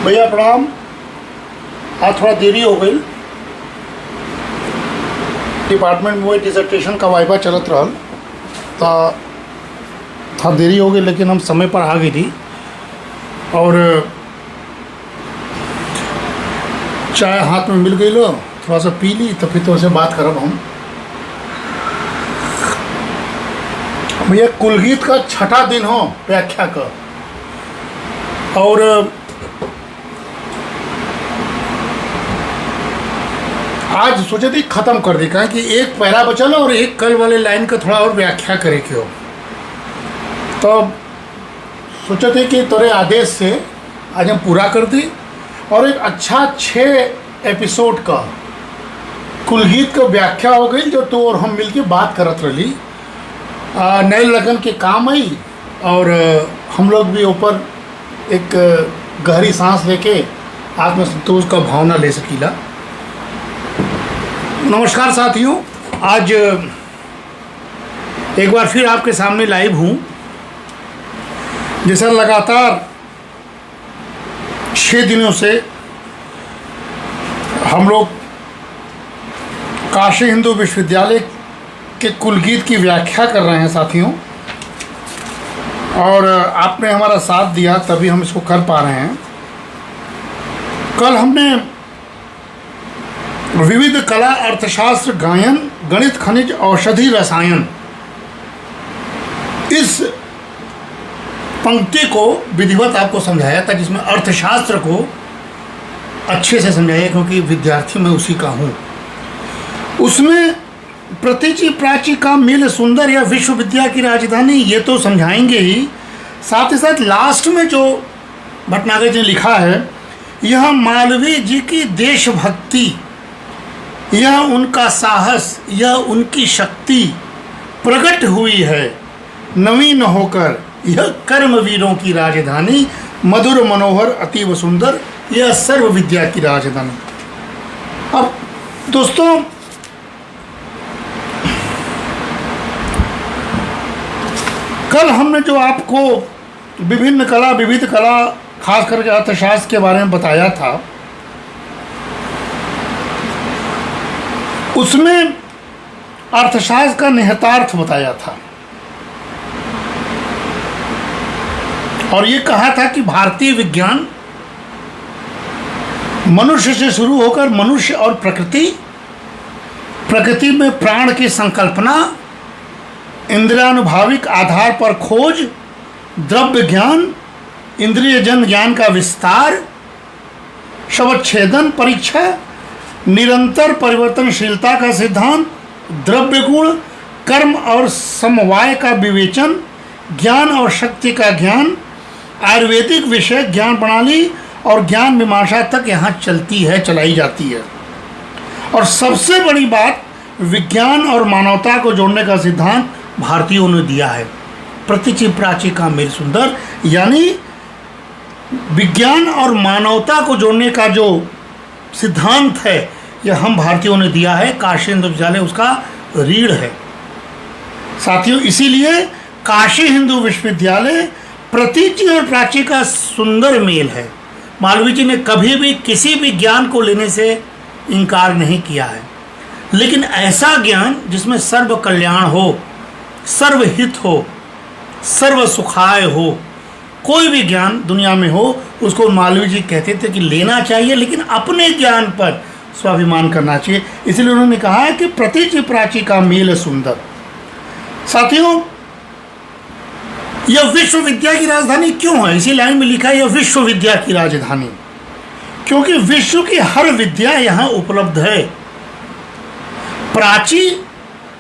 भैया प्रणाम। आज थोड़ा देरी हो गई, डिपार्टमेंट में डिसर्टेशन का वाइवा चलत रहल तो थोड़ा देरी हो गई, लेकिन हम समय पर आ गई थी। और चाय हाथ में मिल गई लो, थोड़ा सा पी ली तो फिर तो से बात करब हम। भैया कुलगीत का छठा दिन हो व्याख्या का, और आज सोचे थी ख़त्म कर दी, कहें कि एक पैरा बचल और एक कल वाले लाइन का थोड़ा और व्याख्या करे के हो। तो सोचे थे कि तोरे आदेश से आज हम पूरा कर दी, और एक अच्छा 6 एपिसोड का कुलगीत का व्याख्या हो गई, जो तो और हम मिलके बात करत रही। नए लगन के काम आई, और हम लोग भी ऊपर एक गहरी सांस लेके आत्मसंतोष का भावना ले सकीला। नमस्कार साथियों, आज एक बार फिर आपके सामने लाइव हूँ। जैसा लगातार 6 दिनों से हम लोग काशी हिंदू विश्वविद्यालय के कुलगीत की व्याख्या कर रहे हैं साथियों, और आपने हमारा साथ दिया तभी हम इसको कर पा रहे हैं। कल हमने विविध कला, अर्थशास्त्र, गायन, गणित, खनिज, औषधि, रसायन, इस पंक्ति को विधिवत आपको समझाया था, जिसमें अर्थशास्त्र को अच्छे से समझाया, क्योंकि विद्यार्थी मैं उसी का हूँ। उसमें प्रतीचि प्राची का मिल सुंदर या विश्व विद्या की राजधानी, ये तो समझाएंगे ही, साथ ही साथ लास्ट में जो भटनागर जी ने लिखा है, यह मालवीय जी की देशभक्ति, यह उनका साहस, यह उनकी शक्ति प्रकट हुई है नवीन होकर, यह कर्मवीरों की राजधानी, मधुर मनोहर अतीव सुंदर, यह सर्व विद्या की राजधानी। अब दोस्तों, कल हमने जो आपको विभिन्न कला, विविध कला, खास करके अर्थशास्त्र के बारे में बताया था, उसमें अर्थशास्त्र का निहितार्थ बताया था, और ये कहा था कि भारतीय विज्ञान मनुष्य से शुरू होकर मनुष्य और प्रकृति, प्रकृति में प्राण की संकल्पना, इंद्रियानुभाविक आधार पर खोज, द्रव्य ज्ञान, इंद्रियजन ज्ञान का विस्तार, शवच्छेदन परीक्षा, निरंतर परिवर्तनशीलता का सिद्धांत, द्रव्य गुण, कर्म और समवाय का विवेचन, ज्ञान और शक्ति का ज्ञान, आयुर्वेदिक विषय ज्ञान प्रणाली और ज्ञान मीमांसा तक यहाँ चलती है, चलाई जाती है। और सबसे बड़ी बात, विज्ञान और मानवता को जोड़ने का सिद्धांत भारतीयों ने दिया है। प्रतीचि प्राची का मिल सुंदर, यानी विज्ञान और मानवता को जोड़ने का जो सिद्धांत है, यह हम भारतीयों ने दिया है। काशी हिंदू विश्वविद्यालय उसका रीढ़ है साथियों। इसीलिए काशी हिंदू विश्वविद्यालय प्रतीचि और प्राची का सुंदर मेल है। मालवीय जी ने कभी भी किसी भी ज्ञान को लेने से इनकार नहीं किया है, लेकिन ऐसा ज्ञान जिसमें सर्व कल्याण हो, सर्वहित हो, सर्व सुखाय हो, कोई भी ज्ञान दुनिया में हो, उसको मालवीय जी कहते थे कि लेना चाहिए, लेकिन अपने ज्ञान पर स्वाभिमान करना चाहिए। इसलिए उन्होंने कहा है कि प्रतीचि प्राची का मेल सुंदर। साथियों, यह विश्व विद्या की राजधानी क्यों है? इसी लाइन में लिखा है यह विश्व विद्या की राजधानी, क्योंकि विश्व की हर विद्या यहाँ उपलब्ध है। प्राची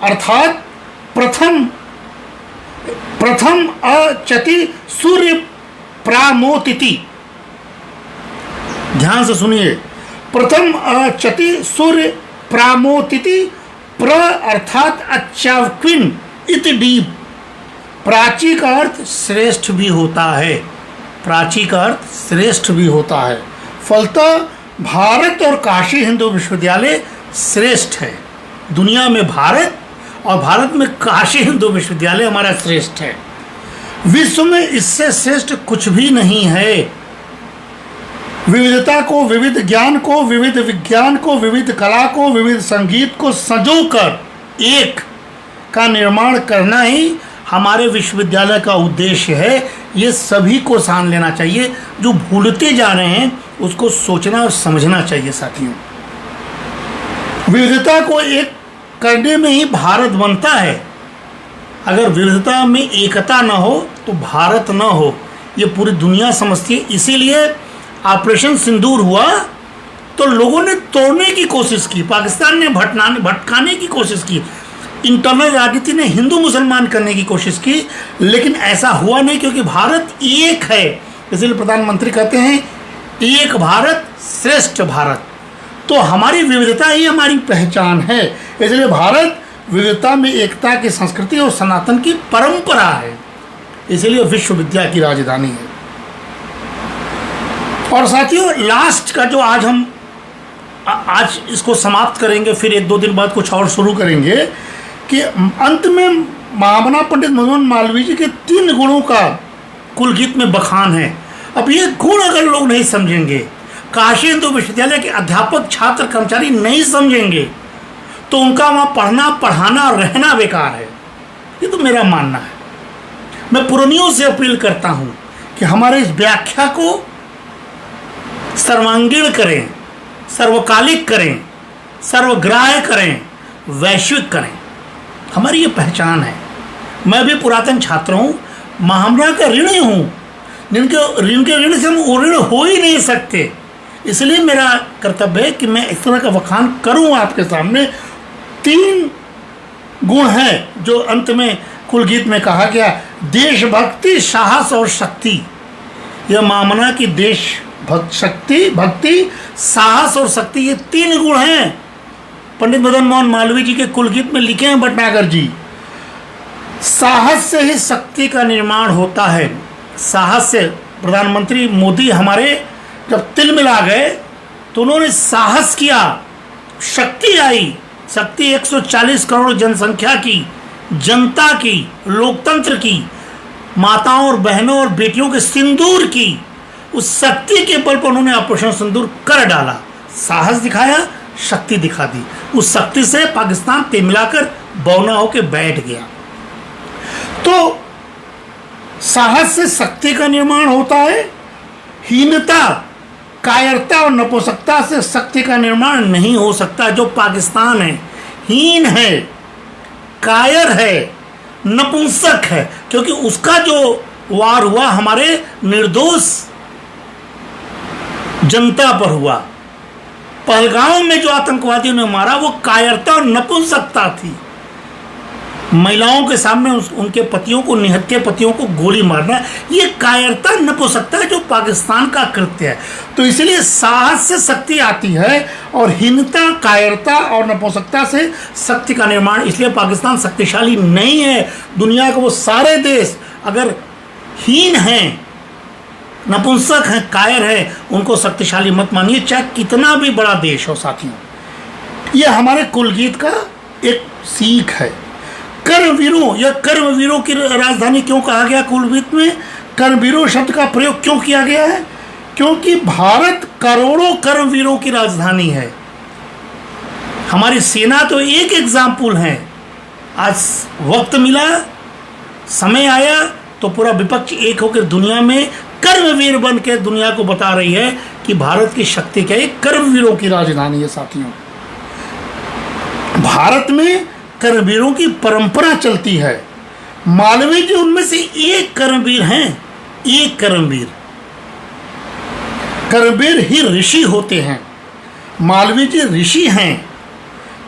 अर्थात प्रथम अचति सूर्य प्रामोतिति, ध्यान से सुनिए, प्रथम अचति सूर्य प्रामोतिति, प्र अर्थात अचावक्विन इति डीप। प्राची का अर्थ श्रेष्ठ भी होता है, प्राची का अर्थ श्रेष्ठ भी होता है। फलतः भारत और काशी हिंदू विश्वविद्यालय श्रेष्ठ है। दुनिया में भारत, और भारत में काशी हिंदू विश्वविद्यालय हमारा श्रेष्ठ है। विश्व में इससे श्रेष्ठ कुछ भी नहीं है। विविधता को, विविध ज्ञान को, विविध विज्ञान को, विविध कला को, विविध संगीत को संजोकर एक का निर्माण करना ही हमारे विश्वविद्यालय का उद्देश्य है। ये सभी को सान लेना चाहिए। जो भूलते जा रहे हैं उसको सोचना और समझना चाहिए साथियों। विविधता को एक करने में ही भारत बनता है। अगर विविधता में एकता न हो तो भारत न हो, ये पूरी दुनिया समझती है। इसीलिए ऑपरेशन सिंदूर हुआ तो लोगों ने तोड़ने की कोशिश की, पाकिस्तान ने भटकाने की कोशिश की, इंटरनल राजनीति ने हिंदू मुसलमान करने की कोशिश की, लेकिन ऐसा हुआ नहीं, क्योंकि भारत एक है। इसलिए प्रधानमंत्री कहते हैं एक भारत श्रेष्ठ भारत। तो हमारी विविधता ही हमारी पहचान है। इसलिए भारत विविधता में एकता की संस्कृति और सनातन की परंपरा है, इसलिए विश्वविद्या की राजधानी है। और साथियों, लास्ट का जो आज इसको समाप्त करेंगे, फिर 1-2 दिन बाद कुछ और शुरू करेंगे, कि अंत में महामना पंडित मदन मालवीय जी के 3 गुणों का कुलगीत में बखान है। अब ये गुण अगर लोग नहीं समझेंगे, काशी हिंदू विश्वविद्यालय के अध्यापक, छात्र, कर्मचारी नहीं समझेंगे, तो उनका वहाँ पढ़ना, पढ़ाना और रहना बेकार है। ये तो मेरा मानना है। मैं पुरानियों से अपील करता हूँ कि हमारे इस व्याख्या को सर्वांगीण करें, सर्वकालिक करें, सर्वग्राह्य करें, वैश्विक करें। हमारी ये पहचान है। मैं भी पुरातन छात्र हूँ, महामना का ऋणी हूँ, जिनके ऋण से हम ऋण हो ही नहीं सकते। इसलिए मेरा कर्तव्य है कि मैं इस तरह का वखान करूँ आपके सामने। 3 गुण हैं जो अंत में कुलगीत में कहा गया, देशभक्ति, साहस और शक्ति। यह महामना की भक्ति, साहस और शक्ति, ये 3 गुण हैं। पंडित मदन मोहन मालवीय जी के कुलगीत में लिखे हैं भटनागर जी। साहस से ही शक्ति का निर्माण होता है। साहस से प्रधानमंत्री मोदी हमारे जब तिल मिला गए तो उन्होंने साहस किया, शक्ति आई। शक्ति 140 करोड़ जनसंख्या की, जनता की, लोकतंत्र की, माताओं और बहनों और बेटियों के सिंदूर की, उस शक्ति के बल पर उन्होंने ऑपरेशन सिंदूर कर डाला। साहस दिखाया, शक्ति दिखा दी। उस शक्ति से पाकिस्तान तिलमिलाकर बौना होकर बैठ गया। तो साहस से शक्ति का निर्माण होता है। हीनता, कायरता और नपुंसकता से शक्ति का निर्माण नहीं हो सकता। जो पाकिस्तान है, हीन है, कायर है, नपुंसक है, क्योंकि उसका जो वार हुआ हमारे निर्दोष जनता पर हुआ। पहलगांव में जो आतंकवादियों ने मारा वो कायरता और नपुंसकता थी। महिलाओं के सामने उनके पतियों को, निहत्थे पतियों को गोली मारना, ये कायरता, नपुंसकता है जो पाकिस्तान का कृत्य है। तो इसलिए साहस से शक्ति आती है और हीनता, कायरता और नपुंसकता से शक्ति का निर्माण। इसलिए पाकिस्तान शक्तिशाली नहीं है। दुनिया के वो सारे देश अगर हीन हैं, नपुंसक हैं, कायर है, उनको शक्तिशाली मत मानिए, चाहे कितना भी बड़ा देश हो साथियों। यह हमारे कुलगीत का एक सीख है। कर्मवीरों या कर्मवीरों की राजधानी क्यों कहा गया कुलगीत में? कर्मवीरों शब्द का प्रयोग क्यों किया गया है? क्योंकि भारत करोड़ों कर्मवीरों की राजधानी है। हमारी सेना तो एक एग्जाम्पल है। आज वक्त मिला, समय आया तो पूरा विपक्ष एक होकर दुनिया में कर्मवीर बन के दुनिया को बता रही है कि भारत की शक्ति क्या है। कर्मवीरों की राजधानी है साथियों। भारत में कर्मवीरों की परंपरा चलती है। मालवीय जी उनमें से एक कर्मवीर हैं। एक कर्मवीर ही ऋषि होते हैं। मालवीय जी ऋषि हैं।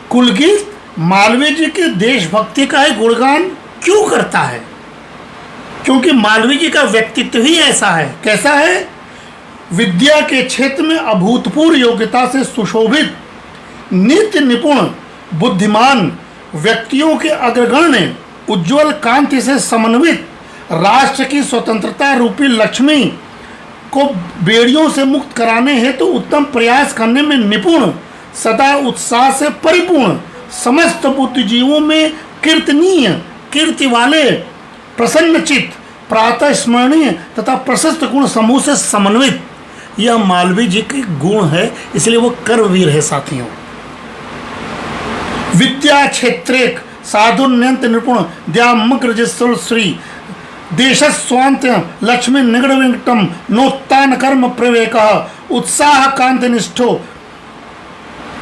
कुलगीत मालवीय जी के देशभक्ति का ही गुणगान क्यों करता है? क्योंकि मालवीय जी का व्यक्तित्व ही ऐसा है। कैसा है? विद्या के क्षेत्र में अभूतपूर्व योग्यता से सुशोभित, नित्य निपुण, बुद्धिमान, व्यक्तियों के अग्रगण्य, उज्ज्वल कांति से समन्वित, राष्ट्र की स्वतंत्रता रूपी लक्ष्मी को बेड़ियों से मुक्त कराने हेतु उत्तम प्रयास करने में निपुण, सदा उत्साह से परिपूर्ण, समस्त बुद्धिजीवों में कीर्तनीय, कीर्ति वाले, प्रसन्नचित्त, प्रातः स्मरणीय तथा प्रशस्त गुण समूह से समन्वित, यह मालवीय जी के गुण है, इसलिए वो कर्मवीर है साथियों। विद्या क्षेत्रे साधुन्यंत निपुण द्यामग्र श्री देशस्वांत लक्ष्मी निगड़ वेंकटम नोत्तान कर्म प्रवेक उत्साह कांति निष्ठो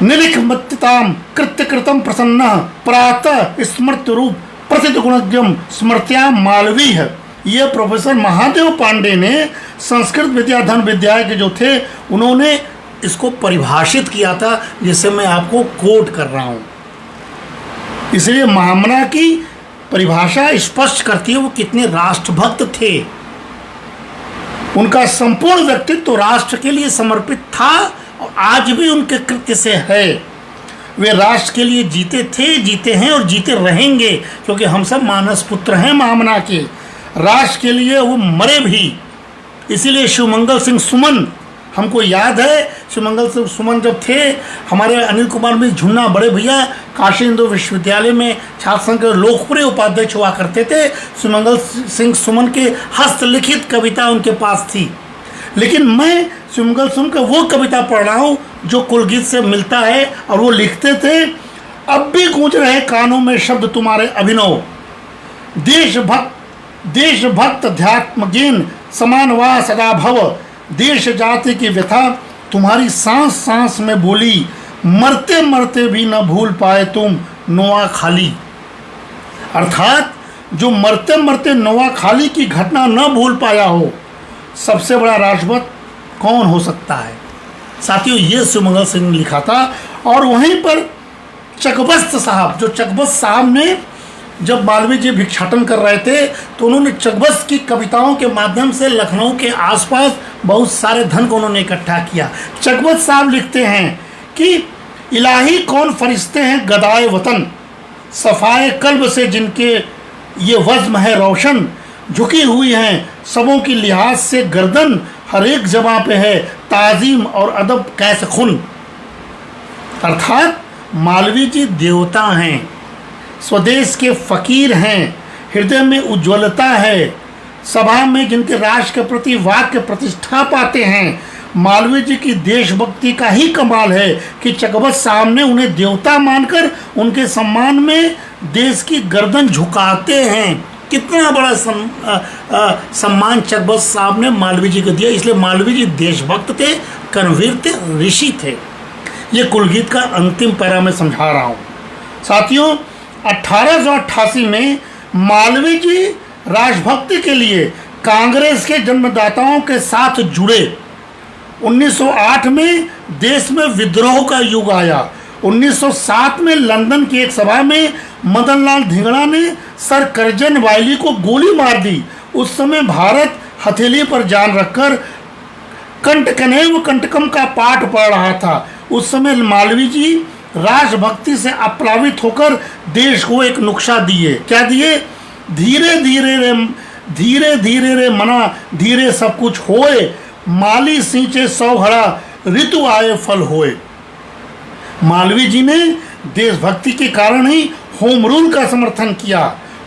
निलिखमत्ताम कृत्य कृतम प्रसन्न प्रातः स्मृत रूप प्रसिद्ध गुणज्ञम स्मृत्या मालवीय है। ये प्रोफेसर महादेव पांडे ने संस्कृत विद्या धन विद्या के जो थे उन्होंने इसको परिभाषित किया था, जिसे मैं आपको कोट कर रहा हूँ। इसलिए महामना की परिभाषा स्पष्ट करती है वो कितने राष्ट्रभक्त थे। उनका संपूर्ण व्यक्तित्व राष्ट्र के लिए समर्पित था और आज भी उनके कृत्य से है। वे राष्ट्र के लिए जीते थे, जीते हैं और जीते रहेंगे, क्योंकि हम सब मानस पुत्र हैं महामना के। राष्ट्र के लिए वो मरे भी। इसीलिए शिवमंगल सिंह सुमन हमको याद है, शिवमंगल सिंह सुमन जब थे, हमारे अनिल कुमार मिश्र झुन्ना बड़े भैया काशी हिंदू विश्वविद्यालय में छात्र संघ के लोकप्रिय उपाध्यक्ष हुआ करते थे। शिवमंगल सिंह सुमन के हस्तलिखित कविता उनके पास थी, लेकिन मैं शिवमंगल सुमन का वो कविता पढ़ रहा हूँ जो कुलगीत से मिलता है, और वो लिखते थे, अब भी गूंज रहे कानों में शब्द तुम्हारे अभिनव, देशभक्त ध्यात्मज्ञान समानवा सदा भव, देश जाति की व्यथा तुम्हारी सांस सांस में बोली, मरते मरते भी न भूल पाए तुम नोआ खाली। अर्थात जो मरते मरते नोआ खाली की घटना न भूल पाया हो, सबसे बड़ा राष्ट्रभक्त कौन हो सकता है। साथियों, ये शिवमंगल सिंह ने लिखा था। और वहीं पर चकबस्त साहब, जो चकबस्त साहब ने जब मालवीय जी भिक्षाटन कर रहे थे तो उन्होंने चकबस्त की कविताओं के माध्यम से लखनऊ के आसपास बहुत सारे धन को उन्होंने इकट्ठा किया। चकबस्त साहब लिखते हैं कि इलाही कौन फरिश्ते हैं गदाए वतन, सफाए कल्ब से जिनके ये वज़्म है रोशन, झुकी हुई हैं सबों की लिहाज से गर्दन, हर एक जगह पे है ताजीम और अदब कैसे खुन। अर्थात मालवीय जी देवता हैं, स्वदेश के फकीर हैं, हृदय में उज्ज्वलता है, सभा में जिनके राष्ट्र के प्रति वाक्य प्रतिष्ठा पाते हैं। मालवीय जी की देशभक्ति का ही कमाल है कि चकबस्त साहब ने उन्हें देवता मानकर उनके सम्मान में देश की गर्दन झुकाते हैं। कितना बड़ा सम्मान चकबस्त साहब ने मालवीय जी को दिया। इसलिए मालवीय जी देशभक्त थे, कर्मवीर थे, ऋषि थे। ये कुलगीत का अंतिम पैरा में समझा रहा हूँ। साथियों, 1888 में मालवीय जी राष्ट्रभक्ति के लिए कांग्रेस के जन्मदाताओं के साथ जुड़े। 1908 में देश में विद्रोह का युग आया। 1907 में लंदन की एक सभा में मदनलाल धिंगड़ा ने सर करजन वायली को गोली मार दी। उस समय भारत हथेली पर जान रखकर कंटकनेव कंटकम का पाठ पढ़ रहा था। उस समय मालवीय जी राष्ट्रभक्ति से अप्लावित होकर देश को एक नुक्शा दिए। क्या दिए? धीरे धीरे रे मना धीरे सब कुछ होए, माली सींचे 100 घड़ा ऋतु आए फल होए। मालवीय जी ने देशभक्ति के कारण ही होम रूल का समर्थन किया।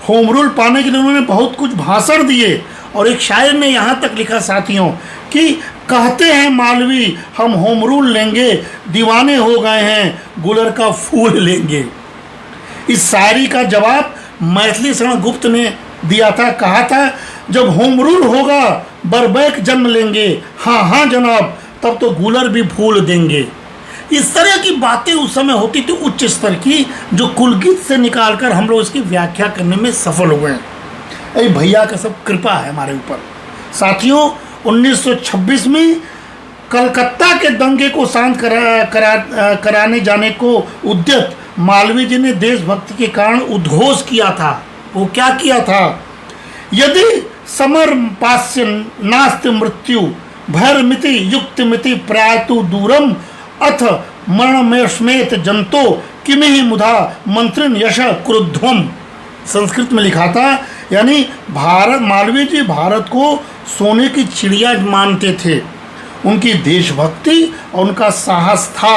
होम रूल पाने के लिए उन्होंने बहुत कुछ भाषण दिए। और एक शायर ने यहाँ तक लिखा साथियों कि कहते हैं मालवीय हम होम रूल लेंगे, दीवाने हो गए हैं गुलर का फूल लेंगे। इस शायरी का जवाब मैथिली शरण गुप्त ने दिया था। कहा था, जब होम रूल होगा बरबैक जन्म लेंगे, हाँ हाँ जनाब तब तो गुलर भी फूल देंगे। इस तरह की बातें उस समय होती थी उच्च स्तर की, जो कुलगीत से निकालकर हम लोग इसकी व्याख्या करने में सफल हुए हैं। अरे भैया का सब कृपा है हमारे ऊपर। साथियों, 1926 में कलकत्ता के दंगे को शांत कराने जाने को उद्यत मालवीय जी ने देशभक्ति के कारण उद्घोष किया था। वो क्या किया था? यदि समर पास्य नास्ति मृत्यु भैरमिति युक्त मिति प्रायतु दूरम अथ मरण में स्मेत जंतो किमिहि मुधा मंत्रिन यश क्रुद्धम। संस्कृत में लिखा था, यानी मालवीय जी भारत को सोने की चिड़िया मानते थे। उनकी देशभक्ति और उनका साहस था।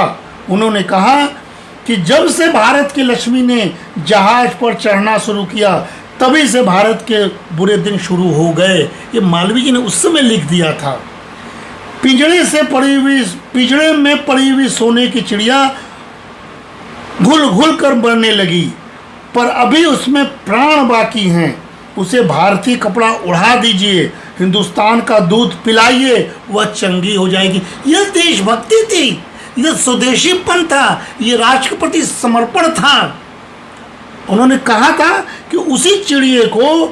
उन्होंने कहा कि जब से भारत की लक्ष्मी ने जहाज पर चढ़ना शुरू किया तभी से भारत के बुरे दिन शुरू हो गए। ये मालवीय जी ने उस समय लिख दिया था। पिंजड़े में पड़ी हुई सोने की चिड़िया घुल घुल कर बढ़ने लगी, पर अभी उसमें प्राण बाकी हैं। उसे भारतीय कपड़ा उड़ा दीजिए, हिंदुस्तान का दूध पिलाइए, वह चंगी हो जाएगी। यह देशभक्ति थी, यह स्वदेशीपन था, यह राष्ट्र के प्रति समर्पण था। उन्होंने कहा था कि उसी चिड़िए को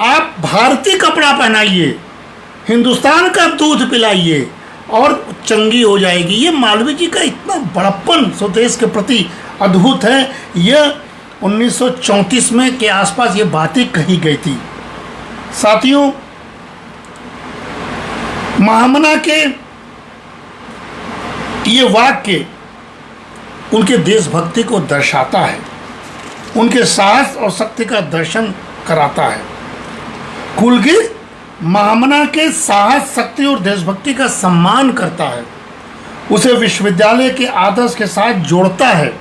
आप भारतीय कपड़ा पहनाइए, हिंदुस्तान का दूध पिलाइए और चंगी हो जाएगी। ये मालवीय जी का इतना बड़प्पन स्वदेश के प्रति अद्भुत है। यह 1934 में के आसपास ये बातें कही गई थी। साथियों, महामना के ये वाक्य उनके देशभक्ति को दर्शाता है, उनके साहस और शक्ति का दर्शन कराता है। कुलगीत महामना के साहस, शक्ति और देशभक्ति का सम्मान करता है, उसे विश्वविद्यालय के आदर्श के साथ जोड़ता है।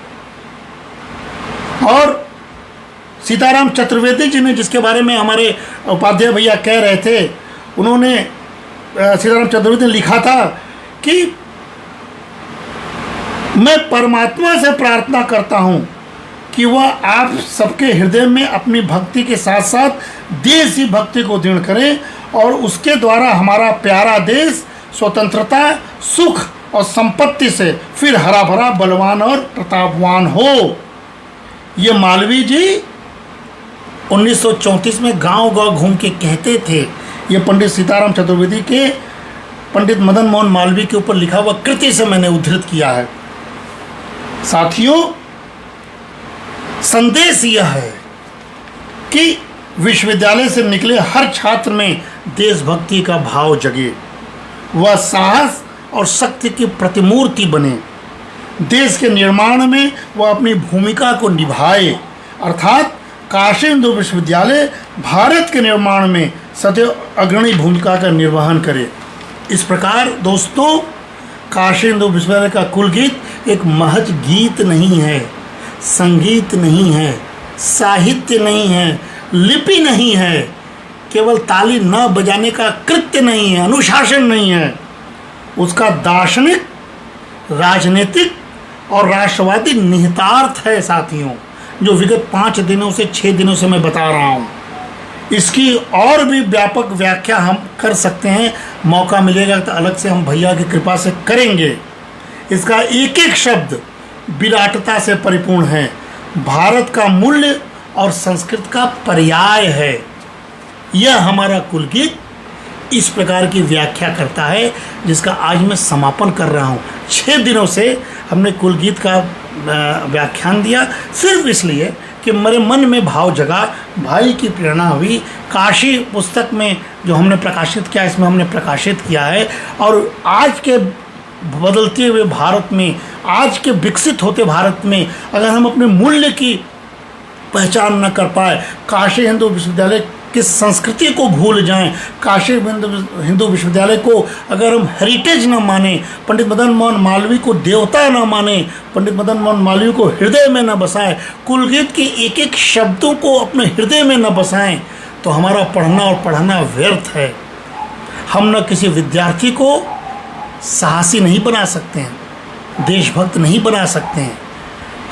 और सीताराम चतुर्वेदी जी ने, जिसके बारे में हमारे उपाध्याय भैया कह रहे थे, उन्होंने सीताराम चतुर्वेदी ने लिखा था कि मैं परमात्मा से प्रार्थना करता हूँ कि वह आप सबके हृदय में अपनी भक्ति के साथ साथ देश की भक्ति को दृढ़ करें और उसके द्वारा हमारा प्यारा देश स्वतंत्रता, सुख और संपत्ति से फिर हरा भरा, बलवान और प्रतापवान हो। ये मालवीय जी 1934 में गांव-गांव घूम के कहते थे। ये पंडित सीताराम चतुर्वेदी के पंडित मदन मोहन मालवीय के ऊपर लिखा हुआ कृति से मैंने उद्धृत किया है। साथियों, संदेश यह है कि विश्वविद्यालय से निकले हर छात्र में देशभक्ति का भाव जगे, वह साहस और शक्ति की प्रतिमूर्ति बने, देश के निर्माण में वह अपनी भूमिका को निभाए, अर्थात काशी हिंदू विश्वविद्यालय भारत के निर्माण में सदैव अग्रणी भूमिका का निर्वहन करे। इस प्रकार दोस्तों, काशी हिंदू विश्वविद्यालय का कुलगीत एक महज गीत नहीं है, संगीत नहीं है, साहित्य नहीं है, लिपि नहीं है, केवल ताली न बजाने का कृत्य नहीं है, अनुशासन नहीं है। उसका दार्शनिक, राजनीतिक और राष्ट्रवादी निहितार्थ है साथियों, जो विगत 5 दिनों से 6 दिनों से मैं बता रहा हूँ। इसकी और भी व्यापक व्याख्या हम कर सकते हैं, मौका मिलेगा तो अलग से हम भैया की कृपा से करेंगे। इसका एक एक शब्द विराटता से परिपूर्ण है, भारत का मूल्य और संस्कृत का पर्याय है। यह हमारा कुलगीत इस प्रकार की व्याख्या करता है, जिसका आज मैं समापन कर रहा हूँ। 6 दिनों से हमने कुलगीत का व्याख्यान दिया, सिर्फ इसलिए कि मेरे मन में भाव जगा, भाई की प्रेरणा हुई। काशी पुस्तक में जो हमने प्रकाशित किया, इसमें हमने प्रकाशित किया है। और आज के बदलते हुए भारत में, आज के विकसित होते भारत में, अगर हम अपने मूल्य की पहचान न कर पाए, काशी हिंदू विश्वविद्यालय की संस्कृति को भूल जाएं, काशी हिंदू विश्वविद्यालय को अगर हम हेरिटेज न माने, पंडित मदन मोहन मालवीय को देवता न माने, पंडित मदन मोहन मालवीय को हृदय में न बसाएं, कुलगीत के एक एक शब्दों को अपने हृदय में न बसाएं, तो हमारा पढ़ना और पढ़ाना व्यर्थ है। हम न किसी विद्यार्थी को साहसी नहीं बना सकते हैं, देशभक्त नहीं बना सकते हैं।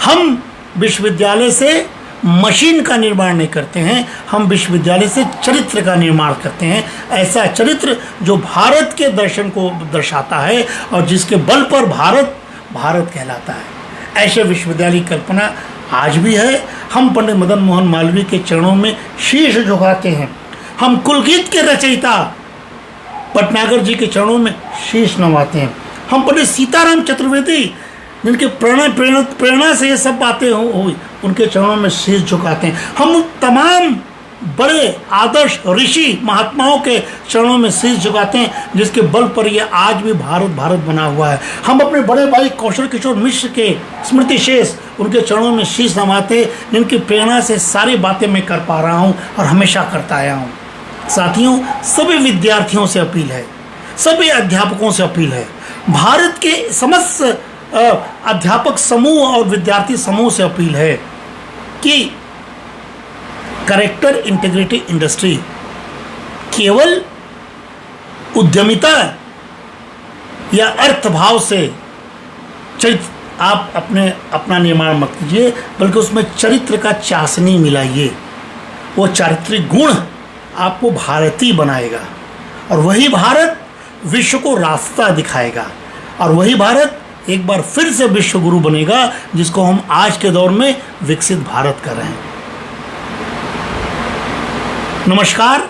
हम विश्वविद्यालय से मशीन का निर्माण नहीं करते हैं, हम विश्वविद्यालय से चरित्र का निर्माण करते हैं। ऐसा चरित्र जो भारत के दर्शन को दर्शाता है और जिसके बल पर भारत भारत कहलाता है। ऐसे विश्वविद्यालय की कल्पना आज भी है। हम पंडित मदन मोहन मालवीय के चरणों में शीश झुकाते हैं। हम कुलगीत के रचयिता भटनागर जी के चरणों में शीश नवाते हैं। हम पंडित सीताराम चतुर्वेदी, जिनके प्रेरणा से ये सब बातें हुई, उनके चरणों में शीश झुकाते हैं। हम तमाम बड़े आदर्श ऋषि महात्माओं के चरणों में शीश झुकाते हैं, जिसके बल पर ये आज भी भारत भारत बना हुआ है। हम अपने बड़े भाई कौशल किशोर मिश्र के स्मृति शेष, उनके चरणों में शीश नवाते, जिनकी प्रेरणा से सारी बातें मैं कर पा रहा हूँ और हमेशा करता आया हूँ। साथियों, सभी विद्यार्थियों से अपील है, सभी अध्यापकों से अपील है, भारत के समस्त अध्यापक समूह और विद्यार्थी समूह से अपील है कि कैरेक्टर इंटीग्रिटी इंडस्ट्री केवल उद्यमिता या अर्थ भाव से चरित्र आप अपना निर्माण मत कीजिए, बल्कि उसमें चरित्र का चाशनी मिलाइए। वो चारित्रिक गुण आपको भारतीय बनाएगा, और वही भारत विश्व को रास्ता दिखाएगा, और वही भारत एक बार फिर से विश्व गुरु बनेगा, जिसको हम आज के दौर में विकसित भारत कर रहे हैं। नमस्कार।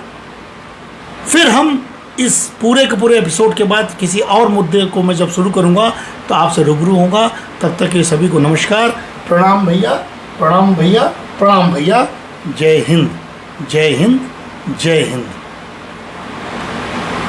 फिर हम इस पूरे के पूरे एपिसोड के बाद किसी और मुद्दे को मैं जब शुरू करूंगा तो आपसे रूबरू होगा। तब तक ये सभी को नमस्कार, प्रणाम भैया, प्रणाम भैया, प्रणाम भैया। जय हिंद, जय हिंद, जय हिंद।